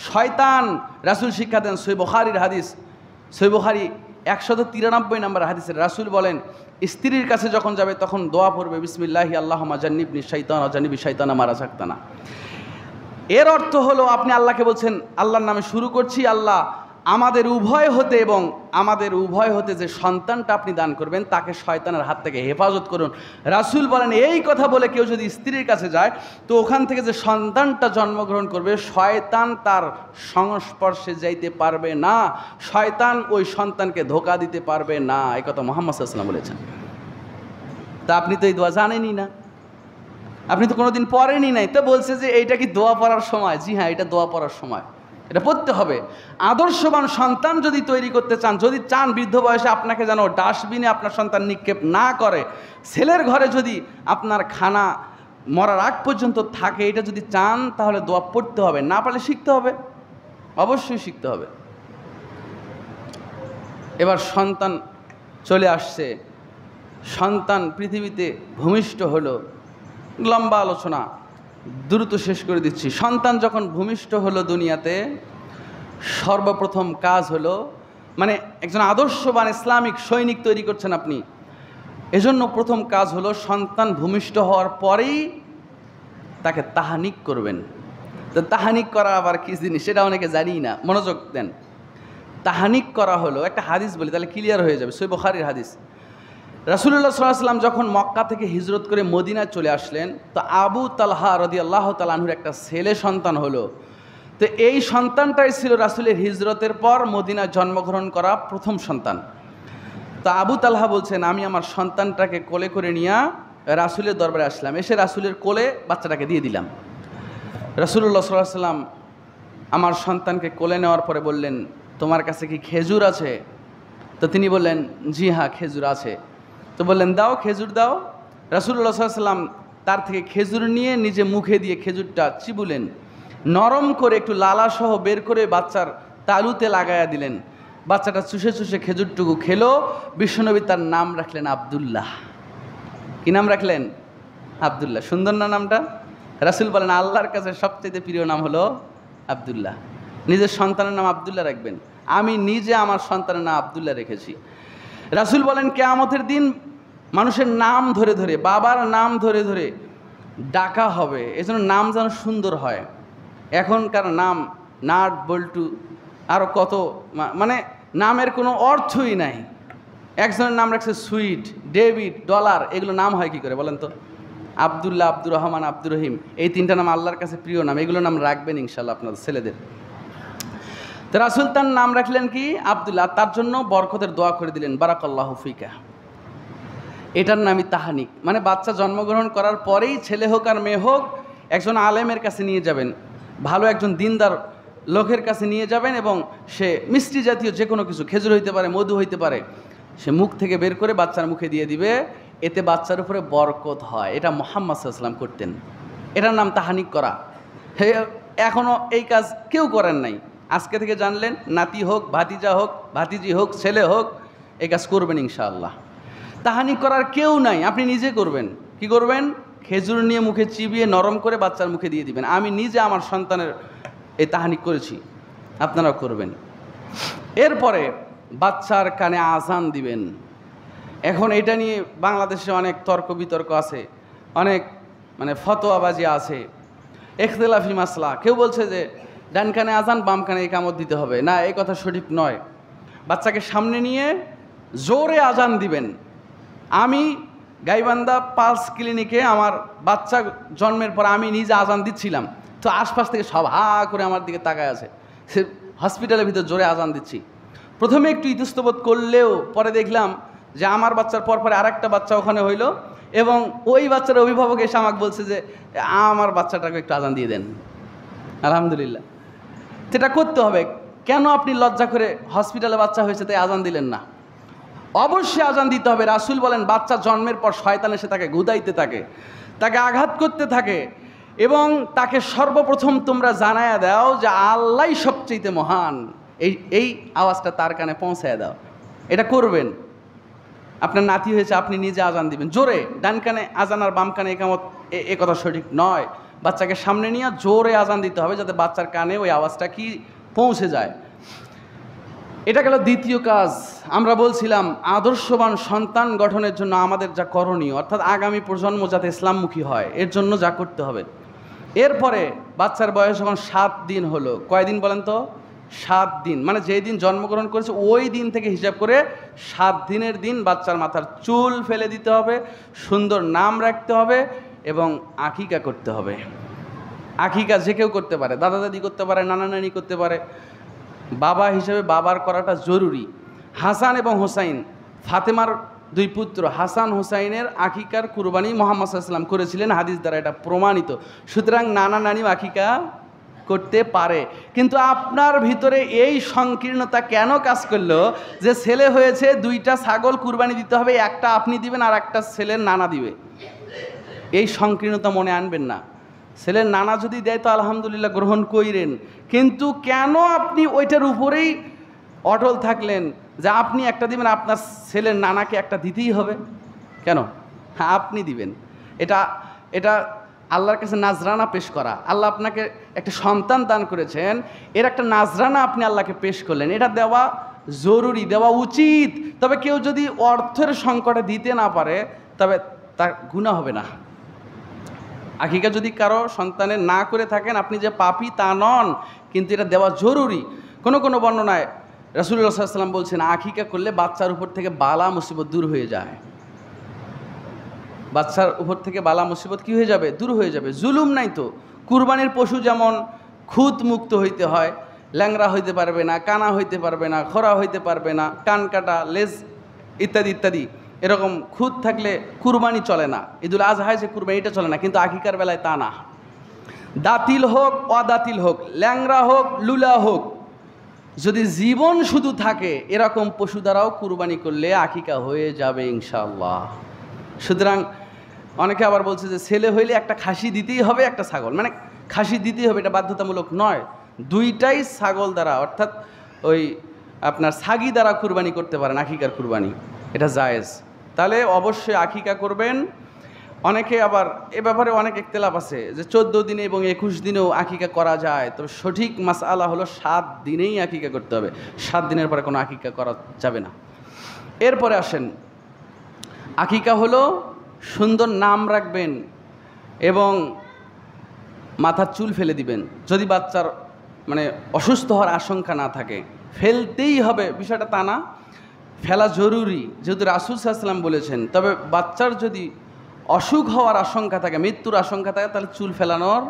শয়তান। রাসূল শিক্ষা দেন, সহিহ বুখারীর হাদিস, সহিহ বুখারী 193 নম্বর হাদিসের রাসূল বলেন, স্ত্রীর কাছে যখন যাবে তখন দোয়া পড়বে, বিসমিল্লাহি আল্লাহুম্মা জান্নিবনি শাইতান ওয়া জান্নিবি শাইতানা মা রাযাকতানা। এর অর্থ হলো, আপনি আল্লাহকে বলছেন, আল্লাহর নামে শুরু করছি, আল্লাহ আমাদের উভয় হতে এবং আমাদের উভয় হতে যে সন্তানটা আপনি দান করবেন তাকে শয়তানের হাত থেকে হেফাজত করুন। রাসূল বলেন এই কথা বলে কেউ যদি স্ত্রীর কাছে যায় তো ওখান থেকে যে সন্তানটা জন্মগ্রহণ করবে শয়তান তার সংস্পর্শে যাইতে পারবে না, শয়তান ওই সন্তানকে ধোঁকা দিতে পারবে না। এই কথা মুহাম্মদ সাল্লাল্লাহু আলাইহি ওয়াসাল্লাম বলেছেন। তা আপনি তো এই দোয়া জানেনই না, আপনি তো কোনোদিন পড়েনই নাই, তো বলছে যে এইটা কি দোয়া পড়ার সময়? জি হ্যাঁ, এটা দোয়া পড়ার সময়, এটা পড়তে হবে। আদর্শবান সন্তান যদি তৈরি করতে চান, যদি চান বৃদ্ধ বয়সে আপনাকে যেন ডাস্টবিনে আপনার সন্তান নিক্ষেপ না করে, ছেলের ঘরে যদি আপনার খানা মরার আগ পর্যন্ত থাকে, এটা যদি চান তাহলে দোয়া পড়তে হবে, না পারলে শিখতে হবে, অবশ্যই শিখতে হবে। এবার সন্তান চলে আসছে, সন্তান পৃথিবীতে ভূমিষ্ঠ হলো। লম্বা আলোচনা, দ্রুত শেষ করে দিচ্ছি। সন্তান যখন ভূমিষ্ঠ হলো দুনিয়াতে, সর্বপ্রথম কাজ হলো, মানে একজন আদর্শবান ইসলামিক সৈনিক তৈরি করছেন আপনি, এজন্য প্রথম কাজ হলো সন্তান ভূমিষ্ঠ হওয়ার পরেই তাকে তাহানিক করবেন। তো তাহানিক করা আবার কি জিনিস সেটা অনেকে জানি না, মনোযোগ দেন। তাহানিক করা হলো, একটা হাদিস বলি তাহলে ক্লিয়ার হয়ে যাবে, সহিহ বুখারীর হাদিস। রাসূলুল্লাহ সাল্লাল্লাহু আলাইহি ওয়াসাল্লাম যখন মক্কা থেকে হিজরত করে মদিনায় চলে আসলেন, তো আবু তালহা রাদিয়াল্লাহু তাআলা আনহুর একটা ছেলে সন্তান হলো। তো এই সন্তানটাই ছিল রাসূলের হিজরতের পর মদিনায় জন্মগ্রহণ করা প্রথম সন্তান। তো আবু তালহা বলছেন, আমি আমার সন্তানটাকে কোলে করে নিয়ে রাসূলের দরবারে আসলাম, এসে রাসূলের কোলে বাচ্চাটাকে দিয়ে দিলাম। রাসূলুল্লাহ সাল্লাল্লাহু আলাইহি ওয়াসাল্লাম আমার সন্তানকে কোলে নেওয়ার পরে বললেন, তোমার কাছে কি খেজুর আছে? তো তিনি বললেন, জি হ্যাঁ খেজুর আছে। তো বললেন, দাও খেজুর দাও। রাসূলুল্লাহ সাল্লাল্লাহু আলাইহি ওয়াসাল্লাম তার থেকে খেজুর নিয়ে নিজে মুখে দিয়ে খেজুরটা চিবুলেন, নরম করে একটু লালাসহ বের করে বাচ্চার তালুতে লাগায়া দিলেন। বাচ্চাটা চুষে চুষে খেজুরটুকু খেলো। বিশ্বনবী তার নাম রাখলেন আব্দুল্লাহ। কি নাম রাখলেন? আব্দুল্লাহ। সুন্দর না নামটা? রাসূল বলেন আল্লাহর কাছে সবচেয়ে প্রিয় নাম হলো আব্দুল্লাহ। নিজের সন্তানের নাম আব্দুল্লাহ রাখবেন। আমি নিজে আমার সন্তানের নাম আব্দুল্লাহ রেখেছি। রাসূল বলেন কিয়ামতের দিন মানুষের নাম ধরে ধরে, বাবার নাম ধরে ধরে ডাকা হবে, এজন্য নাম যেন সুন্দর হয়। এখনকার নাম নাট বল্টু আরও কত, মানে নামের কোনো অর্থই নাই। একজনের নাম রাখছে সুইট, ডেভিড, ডলার, এগুলো নাম হয় কি করে বলেন তো? আব্দুল্লাহ, আব্দুর রহমান, আব্দুর রহিম, এই তিনটা নাম আল্লাহর কাছে প্রিয় নাম, এগুলো নাম রাখবেন ইনশাল্লাহ আপনাদের ছেলেদের। তো রাসূল তার নাম রাখলেন কি? আব্দুল্লাহ। তার জন্য বরকতের দোয়া করে দিলেন, বারাকাল্লাহু ফিকা। এটার নামই তাহানিক। মানে বাচ্চা জন্মগ্রহণ করার পরেই ছেলে হোক আর মেয়ে হোক একজন আলেমের কাছে নিয়ে যাবেন, ভালো একজন দিনদার লোকের কাছে নিয়ে যাবেন, এবং সে মিষ্টি জাতীয় যে কোনো কিছু, খেজুর হইতে পারে, মধু হইতে পারে, সে মুখ থেকে বের করে বাচ্চার মুখে দিয়ে দিবে। এতে বাচ্চার উপরে বরকত হয়। এটা মুহাম্মদ সাল্লাল্লাহু আলাইহি ওয়াসাল্লাম করতেন। এটার নাম তাহানিক করা। এখনও এই কাজ কেউ করেন নাই, আজকে থেকে জানলেন। নাতি হোক, ভাতিজা হোক, ভাতিজি হোক, ছেলে হোক, এই কাজ করবেন ইনশাআল্লাহ। তাহানিক করার কেউ নাই, আপনি নিজে করবেন। কি করবেন? খেজুর নিয়ে মুখে চিবিয়ে নরম করে বাচ্চার মুখে দিয়ে দিবেন। আমি নিজে আমার সন্তানের এই তাহানিক করেছি, আপনারাও করবেন। এরপরে বাচ্চার কানে আজান দিবেন। এখন এটা নিয়ে বাংলাদেশে অনেক তর্ক বিতর্ক আছে, অনেক মানে ফতোয়াবাজি আছে, ইখতিলাফি মাসলা। কেউ বলছে যে ডান কানে আজান, বাম কানে ইকামত দিতে হবে। না, এই কথা সঠিক নয়। বাচ্চাকে সামনে নিয়ে জোরে আজান দিবেন। আমি গাইবান্ধা পালস ক্লিনিকে আমার বাচ্চা জন্মের পর আমি নিজে আজান দিচ্ছিলাম, তো আশপাশ থেকে সব হা করে আমার দিকে তাকায় আছে। সে হসপিটালের ভিতর জোরে আজান দিচ্ছি। প্রথমে একটু ইতস্তবোধ করলেও পরে দেখলাম যে আমার বাচ্চার পর পরে আরেকটা বাচ্চা ওখানে হইলো, এবং ওই বাচ্চার অভিভাবক এসে আমাকে বলছে যে আমার বাচ্চাটাকে একটু আজান দিয়ে দেন। আলহামদুলিল্লাহ। সেটা করতে হবে। কেন আপনি লজ্জা করে হসপিটালে বাচ্চা হয়েছে তাই আজান দিলেন না? অবশ্যই আজান দিতে হবে। রাসূল বলেন বাচ্চা জন্মের পর শয়তান এসে তাকে গুদাইতে থাকে, তাকে আঘাত করতে থাকে, এবং তাকে সর্বপ্রথম তোমরা জানায়া দাও যে আল্লাহই সবচেয়ে মহান। এই আওয়াজটা তার কানে পৌঁছায় দাও। এটা করবেন। আপনার নাতি হয়েছে, আপনি নিজে আজান দিবেন জোরে। ডান কানে আজান আর বাম কানে ইকামত, এ কথা সঠিক নয়। বাচ্চাকে সামনে নিয়ে জোরে আজান দিতে হবে যাতে বাচ্চার কানে ওই আওয়াজটা কি পৌঁছে যায়। এটা গেল দ্বিতীয় কাজ। আমরা বলছিলাম আদর্শবান সন্তান গঠনের জন্য আমাদের যা করণীয়, অর্থাৎ আগামী প্রজন্ম যাতে ইসলামমুখী হয়, এর জন্য যা করতে হবে। এরপরে বাচ্চার বয়স যখন 7 দিন হলো, কয়দিন বলেন তো? 7 দিন, মানে যেই দিন জন্মগ্রহণ করেছে ওই দিন থেকে হিসাব করে 7 দিনের দিন বাচ্চার মাথার চুল ফেলে দিতে হবে, সুন্দর নাম রাখতে হবে এবং আকিকা করতে হবে। আকিকা যে কেউ করতে পারে, দাদা দাদি করতে পারে, নানা নানি করতে পারে, বাবা হিসেবে বাবার করাটা জরুরি। হাসান এবং হোসাইন, ফাতেমার 2 পুত্র হাসান হোসাইনের আকিকার কুরবানি মুহাম্মদ সাল্লাল্লাহু আলাইহি ওয়াসাল্লাম করেছিলেন, হাদিস দ্বারা এটা প্রমাণিত। সুতরাং নানা নানিও আকিকা করতে পারে। কিন্তু আপনার ভিতরে এই সংকীর্ণতা কেন কাজ করলো যে ছেলে হয়েছে 2টা ছাগল কুরবানি দিতে হবে, একটা আপনি দিবেন আর একটা ছেলের নানা দিবে? এই সংকীর্ণতা মনে আনবেন না। ছেলের নানা যদি দেয় তো আলহামদুলিল্লাহ গ্রহণ কইরেন, কিন্তু কেন আপনি ওইটার উপরেই অটল থাকলেন যে আপনি একটা দিবেন, আপনার ছেলের নানাকে একটা দিতেই হবে? কেন? হ্যাঁ, আপনি দিবেন। এটা এটা আল্লাহর কাছে নাজরানা পেশ করা। আল্লাহ আপনাকে একটা সন্তান দান করেছেন, এর একটা নাজরানা আপনি আল্লাহকে পেশ করলেন, এটা দেওয়া জরুরি, দেওয়া উচিত। তবে কেউ যদি অর্থের সংকটে দিতে না পারে তবে তার গুনাহ হবে না। আকিকা যদি কারো সন্তানের না করে থাকেন, আপনি যে পাপী তা নন, কিন্তু এটা দেওয়া জরুরি। কোনো কোনো বর্ণনায় রাসূলুল্লাহ সাল্লাল্লাহু আলাইহি ওয়াসাল্লাম বলছেন আকিকা করলে বাচ্চার উপর থেকে বালা মুসিবত দূর হয়ে যায়। বাচ্চার উপর থেকে বালা মুসিবত কী হয়ে যাবে? দূর হয়ে যাবে। জুলুম নাই তো। কুরবানির পশু যেমন খুঁত মুক্ত হইতে হয়, ল্যাংরা হইতে পারবে না, কানা হইতে পারবে না, খোরা হইতে পারবে না, কান কাটা, লেজ ইত্যাদি ইত্যাদি, এরকম খুঁত থাকলে কুরবানি চলে না। ঈদুল আজহায় যে কুরবানি এটা চলে না, কিন্তু আকিকার বেলায় তা না। দাতিল হোক অদাতিল হোক, ল্যাংরা হোক লুলা হোক, যদি জীবন শুধু থাকে এরকম পশু দ্বারাও কুরবানি করলে আকিকা হয়ে যাবে ইনশাআল্লাহ। সুতরাং অনেকে আবার বলছে যে ছেলে হইলে একটা খাসি দিতেই হবে, একটা ছাগল, মানে খাসি দিতেই হবে, এটা বাধ্যতামূলক নয়। 2টাই ছাগল দ্বারা, অর্থাৎ ওই আপনার ছাগি দ্বারা কুরবানি করতে পারেন আকিকার কুরবানি, এটা জায়েজ। তাহলে অবশ্যই আকিকা করবেন। অনেকে আবার এ ব্যাপারে অনেক ইখতিলাফ আছে যে 14 দিনে এবং 21 দিনেও আকিকা করা যায়। তবে সঠিক মাসআলা হলো 7 দিনেই আকিকা করতে হবে, 7 দিনের পরে কোনো আকিকা করা যাবে না। এরপরে আসেন, আকিকা হলো সুন্দর নাম রাখবেন এবং মাথার চুল ফেলে দিবেন। যদি বাচ্চার মানে অসুস্থ হওয়ার আশঙ্কা না থাকে, ফেলতেই হবে বিষয়টা তা না, ফেলা জরুরি যেহেতু রাসূল সাল্লাল্লাহু আলাইহি ওয়াসাল্লাম বলেছেন। তবে বাচ্চার যদি অসুখ হওয়ার আশঙ্কা থাকে, মৃত্যুর আশঙ্কা থাকে, তাহলে চুল ফেলানোর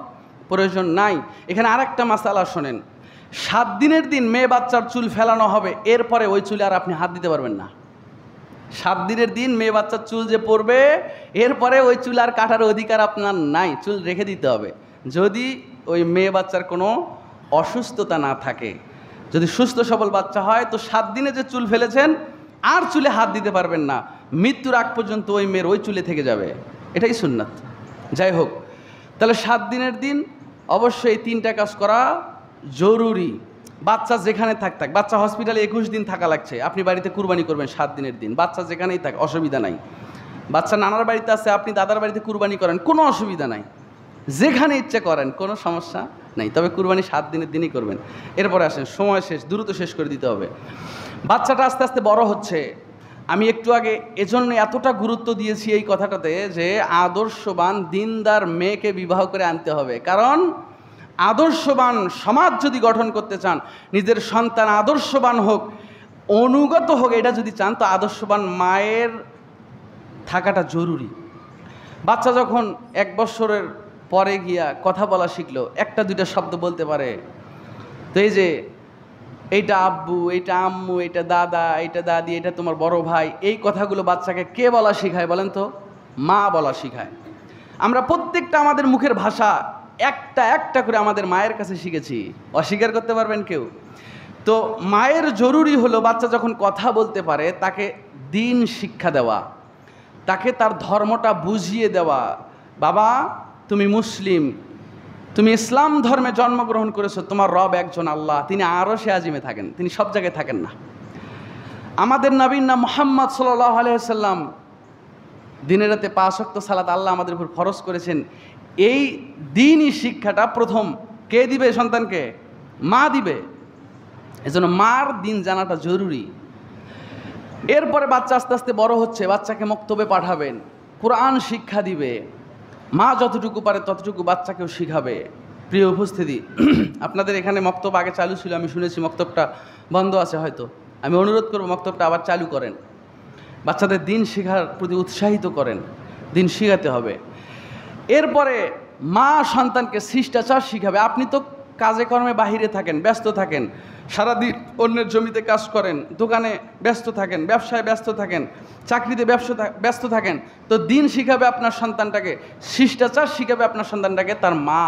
প্রয়োজন নাই। এখানে আরেকটা মাসালা শোনেন, 7 দিনের দিন মেয়ে বাচ্চার চুল ফেলানো হবে, এরপরে ওই চুলে আর আপনি হাত দিতে পারবেন না। 7 দিনের দিন মেয়ে বাচ্চার চুল যে পড়বে, এরপরে ওই চুল আর কাটার অধিকার আপনার নাই, চুল রেখে দিতে হবে। যদি ওই মেয়ে বাচ্চার কোনো অসুস্থতা না থাকে, যদি সুস্থ সবল বাচ্চা হয় তো 7 দিনে যে চুল ফেলেছেন আর চুলে হাত দিতে পারবেন না, মৃত্যুর আগ পর্যন্ত ওই মেয়ের ওই চুলে থেকে যাবে, এটাই সুন্নাত। যাই হোক, তাহলে 7 দিনের দিন অবশ্যই 3টা কাজ করা জরুরি। বাচ্চা যেখানে থাক, বাচ্চা হসপিটালে 21 দিন থাকা লাগছে, আপনি বাড়িতে কুরবানি করবেন 7 দিনের দিন, বাচ্চা যেখানেই থাক অসুবিধা নাই। বাচ্চা নানার বাড়িতে আছে, আপনি দাদার বাড়িতে কুরবানি করেন, কোনো অসুবিধা নাই, যেখানে ইচ্ছে করেন, কোনো সমস্যা নাই। তবে কুরবানি 7 দিনের দিনই করবেন। এরপরে আসেন, সময় শেষ, দ্রুত শেষ করে দিতে হবে। বাচ্চাটা আস্তে আস্তে বড় হচ্ছে। আমি একটু আগে এজন্য এতটা গুরুত্ব দিয়েছি এই কথাটাতে যে আদর্শবান দিনদার মেয়েকে বিবাহ করে আনতে হবে। কারণ আদর্শবান সমাজ যদি গঠন করতে চান, নিজের সন্তান আদর্শবান হোক, অনুগত হোক, এটা যদি চান তো আদর্শবান মায়ের থাকাটা জরুরি। বাচ্চা যখন 1 বছরের পরে গিয়া কথা বলা শিখলো, 1-2টা শব্দ বলতে পারে, তো এই যে এইটা আব্বু, এইটা আম্মু, এটা দাদা, এইটা দাদি, এটা তোমার বড় ভাই, এই কথাগুলো বাচ্চাকে কে বলা শিখায় বলেন তো? মা বলা শিখায়। আমরা প্রত্যেকটা আমাদের মুখের ভাষা একটা একটা করে আমাদের মায়ের কাছে শিখেছি, অস্বীকার করতে পারবেন কেউ? তো মায়ের জরুরি হলো বাচ্চা যখন কথা বলতে পারে তাকে দিন শিক্ষা দেওয়া, তাকে তার ধর্মটা বুঝিয়ে দেওয়া। বাবা তুমি মুসলিম, তুমি ইসলাম ধর্মে জন্মগ্রহণ করেছো, তোমার রব একজন আল্লাহ, তিনি আরশে আজিমে থাকেন, তিনি সব জায়গায় থাকেন না। আমাদের নবীর নাম মুহাম্মদ সাল্লাল্লাহু আলাইহি ওয়াসাল্লাম, দিনে রাতে 5 ওয়াক্ত সালাত আল্লাহ আমাদের উপর ফরজ করেছেন। এই দিনই শিক্ষাটা প্রথম কে দিবে সন্তানকে? মা দিবে। এজন্য মার দিন জানাটা জরুরি। এরপরে বাচ্চা আস্তে আস্তে বড় হচ্ছে, বাচ্চাকে মক্তবে পাঠাবেন, কোরআন শিক্ষা দিবে। মা যতটুকু পারে ততটুকু বাচ্চাকেও শিখাবে। প্রিয় উপস্থিতি, আপনাদের এখানে মক্তব আগে চালু ছিল, আমি শুনেছি মক্তবটা বন্ধ আছে হয়তো। আমি অনুরোধ করব মক্তবটা আবার চালু করেন, বাচ্চাদের দিন শেখার প্রতি উৎসাহিত করেন, দিন শিখাতে হবে। এরপরে মা সন্তানকে শিষ্টাচার শিখাবে। আপনি তো কাজে কর্মে বাহিরে থাকেন, ব্যস্ত থাকেন, সারাদিন অন্যের জমিতে কাজ করেন, দোকানে ব্যস্ত থাকেন, ব্যবসায় ব্যস্ত থাকেন, চাকরিতে ব্যস্ত থাকেন, তো দিন শিখাবে আপনার সন্তানটাকে, শিষ্টাচার শিখাবে আপনার সন্তানটাকে তার মা।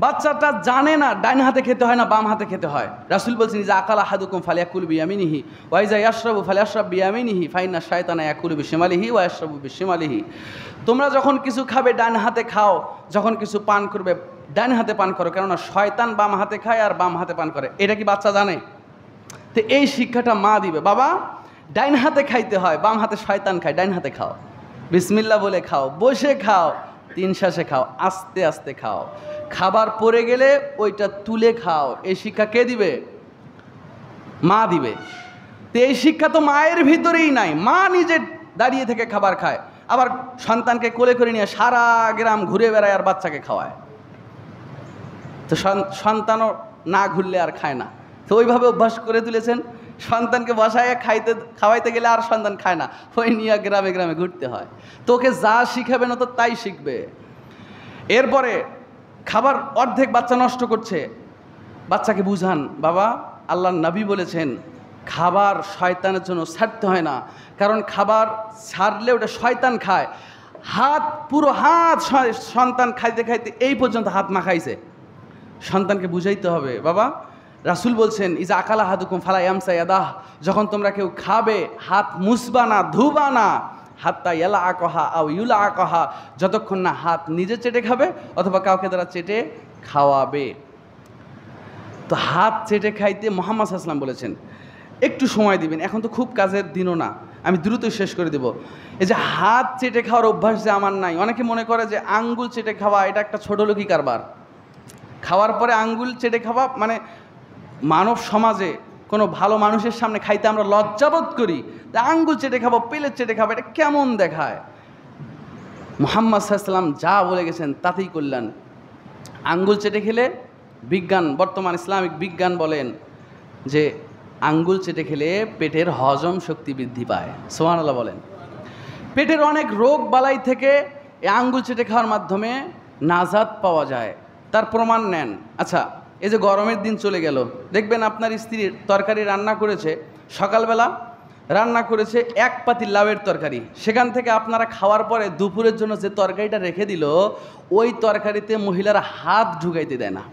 বাচ্চাটা জানে না ডাইন হাতে খেতে হয় না বাম হাতে খেতে হয়। রাসূল বলছেন যে আকালা হাদুকুম ফালিয়াকুল বিয়ামিনিহি ওয়া ইজা ইয়াশরাবু ফালিয়াশরাব বিয়ামিনিহি ফাইন্না শায়তানা ইয়াকুলু বিশিমালিহি ওয়া ইয়াশরাবু বিশিমালিহি। তোমরা যখন কিছু খাবে ডান হাতে খাও, যখন কিছু পান করবে ডান হাতে পান করো, কেননা শয়তান বাম হাতে খায় আর বাম হাতে পান করে। এটা কি বাচ্চা জানে? তো এই শিক্ষাটা মা দিবে, বাবা ডাইন হাতে খাইতে হয়, বাম হাতে শয়তান খায়, ডাইন হাতে খাও, বিসমিল্লাহ বলে খাও, বসে খাও, তিন শ্বাসে খাও, আস্তে আস্তে খাও, খাবার পড়ে গেলে ওইটা তুলে খাও। এই শিক্ষা কে দিবে? মা দিবে। তো এই শিক্ষা তো মায়ের ভিতরেই নাই, মা নিজে দাঁড়িয়ে থেকে খাবার খায়, আবার সন্তানকে কোলে করে নিয়ে সারা গ্রাম ঘুরে বেড়ায় আর বাচ্চাকে খাওয়ায়। তো সন্তানও না ঘুরলে আর খায় না, তো ওইভাবে অভ্যাস করে তুলেছেন। সন্তানকে বসায় খাওয়াইতে গেলে আর সন্তান খায় না, ওই নিয়ে গ্রামে গ্রামে ঘুরতে হয়। তোকে যা শিখাবে না তো তাই শিখবে। এরপরে খাবার অর্ধেক বাচ্চা নষ্ট করছে, বাচ্চাকে বুঝান, বাবা আল্লাহর নবী বলেছেন খাবার শয়তানের জন্য ছাড়তে হয় না, কারণ খাবার ছাড়লে ওটা শয়তান খায়। পুরো হাত সন্তান খাইতে খাইতে এই পর্যন্ত হাত মাখাইছে। সন্তানকে বুঝাইতে হবে, বাবা রাসূল বলছেন ইজা আকালা হাদুকুম ফালা ইয়ামসা ইয়াদাহ, যখন তোমরা কেউ খাবে হাত মুছবা না, ধুবা না, হাত্তা ইয়ালা আকহা আও ইউলা আকহা, যতক্ষণ না হাত নিজে চেটে খাবে অথবা কাউকে দ্বারা চেটে খাওয়াবে। তো হাত চেটে খাইতে মুহাম্মদ সাল্লাল্লাহু আলাইহি ওয়াসাল্লাম বলেছেন একটু সময় দিবেন, এখন তো খুব কাজের দিনও না, আমি দ্রুত শেষ করে দেব। এই যে হাত চেটে খাওয়ার অভ্যাস যে আমার নাই, অনেকে মনে করে যে আঙ্গুল চেটে খাওয়া এটা একটা ছোটলোকি কারবার। খাওয়ার পরে আঙ্গুল চেটে খাওয়া মানে মানব সমাজে কোনো ভালো মানুষের সামনে খাইতে আমরা লজ্জাবোধ করি, তা আঙ্গুল চেটে খাবো, পেলেট চেটে খাবো, এটা কেমন দেখায়? মুহাম্মদ সাল্লাল্লাহু আলাইহি ওয়াসাল্লাম যা বলে গেছেন তাতেই কল্যাণ। আঙ্গুল চেটে খেলে বিজ্ঞান, বর্তমান ইসলামিক বিজ্ঞান বলেন যে আঙ্গুল চেটে খেলে পেটের হজম শক্তি বৃদ্ধি পায়। সুবহানাল্লাহ বলেন। পেটের অনেক রোগ বালাই থেকে এই আঙ্গুল চেটে খাওয়ার মাধ্যমে নাজাত পাওয়া যায়, তার প্রমাণ নেন। আচ্ছা, এই যে গরমের দিন চলে গেল, দেখবেন আপনার স্ত্রীর তরকারি রান্না করেছে, সকালবেলা রান্না করেছে এক পাতিল লাউয়ের তরকারি, সেখান থেকে আপনারা খাওয়ার পরে দুপুরের জন্য যে তরকারিটা রেখে দিল, ওই তরকারিতে মহিলারা হাত ঢুকাইতে দেয় না,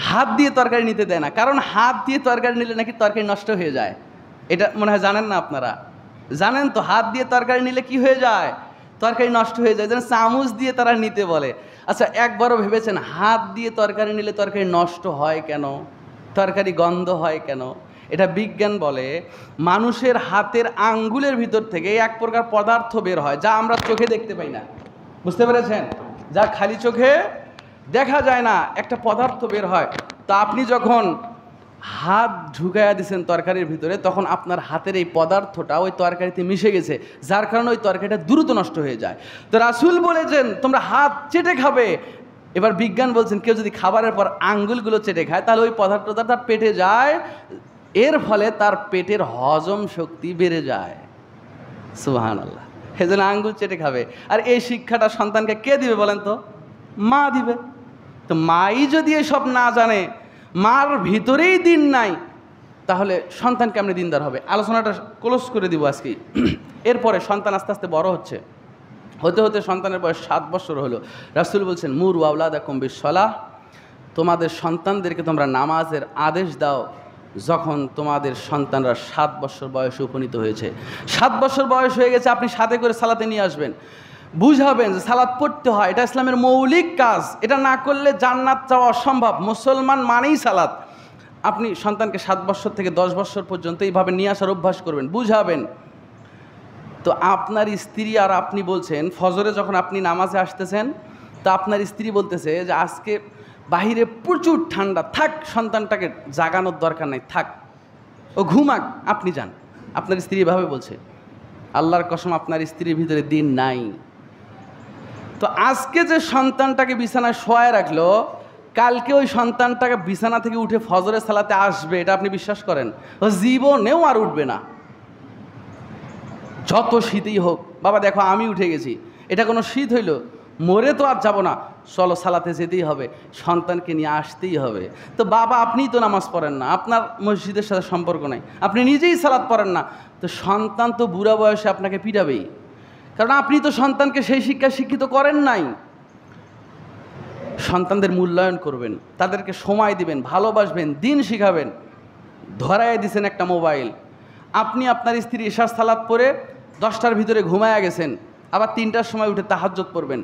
হাত দিয়ে তরকারি নিতে দেয় না, কারণ হাত দিয়ে তরকারি নিলে নাকি তরকারি নষ্ট হয়ে যায়। এটা মনে হয় জানেন না আপনারা? জানেন তো, হাত দিয়ে তরকারি নিলে কি হয়ে যায়? তরকারি নষ্ট হয়ে যায়, যেন চামচ দিয়ে তারা নিতে বলে। আচ্ছা, একবারও ভেবেছেন হাত দিয়ে তরকারি নিলে তরকারি নষ্ট হয় কেন, তরকারি গন্ধ হয় কেন? এটা বিজ্ঞান বলে মানুষের হাতের আঙ্গুলের ভিতর থেকে এক প্রকার পদার্থ বের হয় যা আমরা চোখে দেখতে পাই না, বুঝতে পেরেছেন? যা খালি চোখে দেখা যায় না, একটা পদার্থ বের হয়। তা আপনি যখন হাত ঢুকাইয়া দিয়েছেন তরকারির ভিতরে, তখন আপনার হাতের এই পদার্থটা ওই তরকারিতে মিশে গেছে, যার কারণে ওই তরকারিটা দ্রুত নষ্ট হয়ে যায়। তো রাসূল বলেছেন তোমরা হাত চেটে খাবে। এবার বিজ্ঞান বলছেন কেউ যদি খাবারের পর আঙ্গুলগুলো চেটে খায় তাহলে ওই পদার্থটা তার পেটে যায়, এর ফলে তার পেটের হজম শক্তি বেড়ে যায়। সুবহানাল্লাহ। সেজন্য আঙ্গুল চেটে খাবে। আর এই শিক্ষাটা সন্তানকে কে দিবে বলেন তো? মা দিবে। তো মাই যদি এসব না জানে, মার ভিতরেই দিন নাই, তাহলে সন্তান কেমনে দিনদার হবে? আলোচনাটা ক্লোজ করে দিব আজকে। এরপরে সন্তান আস্তে আস্তে বড় হতে হতে সন্তানের বয়স 7 বছর হলো। রাসূল বলছেন মুরু আওলাদাকুম বিসসালাহ, তোমাদের সন্তানদেরকে তোমরা নামাজের আদেশ দাও যখন তোমাদের সন্তানরা 7 বছর বয়সে উপনীত হয়েছে। 7 বছর বয়স হয়ে গেছে, আপনি সাথে করে সালাতে নিয়ে আসবেন, বুঝাবেন যে সালাত পড়তে হয়, এটা ইসলামের মৌলিক কাজ, এটা না করলে জান্নাত যাওয়া অসম্ভব, মুসলমান মানেই সালাত। আপনি সন্তানকে 7 বছর থেকে 10 বছর পর্যন্ত এইভাবে নিয়ে আসার অভ্যাস করবেন, বুঝাবেন। তো আপনার স্ত্রী আর আপনি বলছেন, ফজরে যখন আপনি নামাজে আসতেছেন, তো আপনার স্ত্রী বলতেছে যে আজকে বাহিরে প্রচুর ঠান্ডা, থাক সন্তানটাকে জাগানোর দরকার নাই, থাক ও ঘুমাক, আপনি যান। আপনার স্ত্রী এভাবে বলছে। আল্লাহর কসম আপনার স্ত্রীর ভিতরে দিন নাই। তো আজকে যে সন্তানটাকে বিছানায় শোয়ায় রাখলো, কালকে ওই সন্তানটাকে বিছানা থেকে উঠে ফজরের সালাতে আসবে, এটা আপনি বিশ্বাস করেন? ও জীবনেও আর উঠবে না, যত শীতই হোক। বাবা দেখো আমি উঠে গেছি, এটা কোনো শীত হইল? মরে তো আর যাব না, চলো সালাতে যেতেই হবে, সন্তানকে নিয়ে আসতেই হবে। তো বাবা আপনিই তো নামাজ পড়েন না, আপনার মসজিদের সাথে সম্পর্ক নাই, আপনি নিজেই সালাত পড়েন না, তো সন্তান তো বুড়া বয়সে আপনাকে পিটাবেই, কারণ আপনি তো সন্তানকে সেই শিক্ষা শিক্ষিত করেন নাই। সন্তানদের মূল্যায়ন করবেন, তাদেরকে সময় দিবেন, ভালোবাসবেন, দিন শিখাবেন। ধরায় দিছেন একটা মোবাইল, আপনি আপনার স্ত্রী ইশার সালাত পরে 10টার ভিতরে ঘুমায়া গেছেন, আবার 3টার সময় উঠে তাহাজ্জুদ পড়বেন।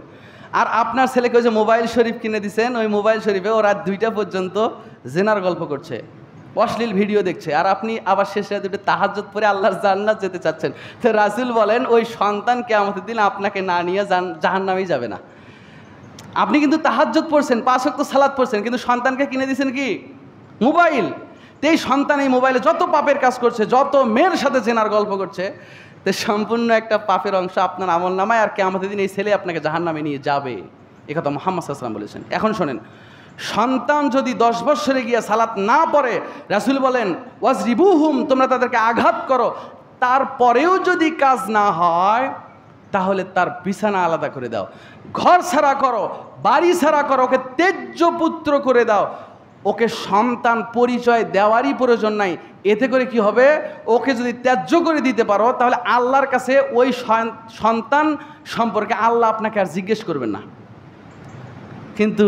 আর আপনার ছেলেকে ওই যে মোবাইল শরীফ কিনে দিছেন, ওই মোবাইল শরীফে ও রাত 2টা পর্যন্ত জেনার গল্প করছে, অশ্লীল ভিডিও দেখছে, আর আপনি আবার শেষ রাতে উঠে তাহাজ্জুদ পরে আল্লাহর জান্নাত যেতে চাচ্ছেন। তো রাসূল বলেন ওই সন্তান কিয়ামতের দিন আপনাকে না নিয়ে জাহান্নামেই যাবে না। আপনি কিন্তু তাহাজ্জুদ পড়ছেন, 5 ওয়াক্ত সালাত পড়ছেন, কিন্তু সন্তানকে কিনে দিয়েছেন কি? মোবাইল। তো এই সন্তান এই মোবাইলে যত পাপের কাজ করছে, যত মেয়ের সাথে জেনার গল্প করছে, তো সম্পূর্ণ একটা পাপের অংশ আপনার আমল নামায়, আর কিয়ামতের দিন এই ছেলে আপনাকে জাহান্নামে নিয়ে যাবে। এ কথা মুহাম্মদ সাল্লাল্লাহু আলাইহি ওয়াসাল্লাম বলেছেন। এখন শোনেন, সন্তান যদি 10 বছরে গিয়ে সালাত না পড়ে, রাসূল বলেন ওয়াজরিবুহুম, তোমরা তাদেরকে আঘাত করো, তারপরেও যদি কাজ না হয় তাহলে তার বিছানা আলাদা করে দাও, ঘর ছাড়া করো, বাড়ি ছাড়া করো, ওকে তেজ্য পুত্র করে দাও, ওকে সন্তান পরিচয় দেওয়ারই প্রয়োজন নাই। এতে করে কি হবে? ওকে যদি ত্যায্য করে দিতে পারো, তাহলে আল্লাহর কাছে ওই সন্তান সম্পর্কে আল্লাহ আপনাকে আর জিজ্ঞেস করবেন না। কিন্তু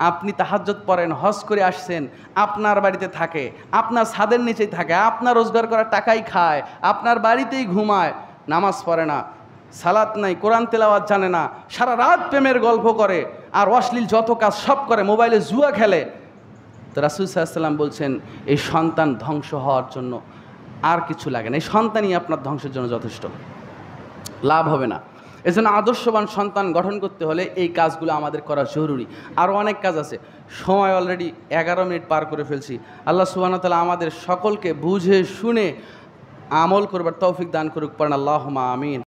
আপনি তাহাজ্জুদ পড়েন, হজ করে আসছেন, আপনার বাড়িতে থাকে, আপনার ছাদের নিচেই থাকে, আপনার রোজগার করার টাকাই খায়, আপনার বাড়িতেই ঘুমায়, নামাজ পড়ে না, সালাত নাই, কোরআন তেলাওয়াত জানে না, সারা রাত প্রেমের গল্প করে, আর অশ্লীল যত কাজ সব করে, মোবাইলে জুয়া খেলে। তো রাসূল সাল্লাল্লাহু আলাইহি ওয়াসাল্লাম বলছেন এই সন্তান ধ্বংস হওয়ার জন্য আর কিছু লাগে না, এই সন্তানই আপনার ধ্বংসের জন্য যথেষ্ট, লাভ হবে না। এজন্য আদর্শবান সন্তান গঠন করতে হলে এই কাজগুলো আমাদের করা জরুরি। আরও অনেক কাজ আছে, সময় অলরেডি 11 মিনিট পার করে ফেলছি। আল্লাহ সুবহানাহু ওয়া তাআলা আমাদের সকলকে বুঝে শুনে আমল করবার তৌফিক দান করুক, পড়েন আল্লাহুম্মা আমিন।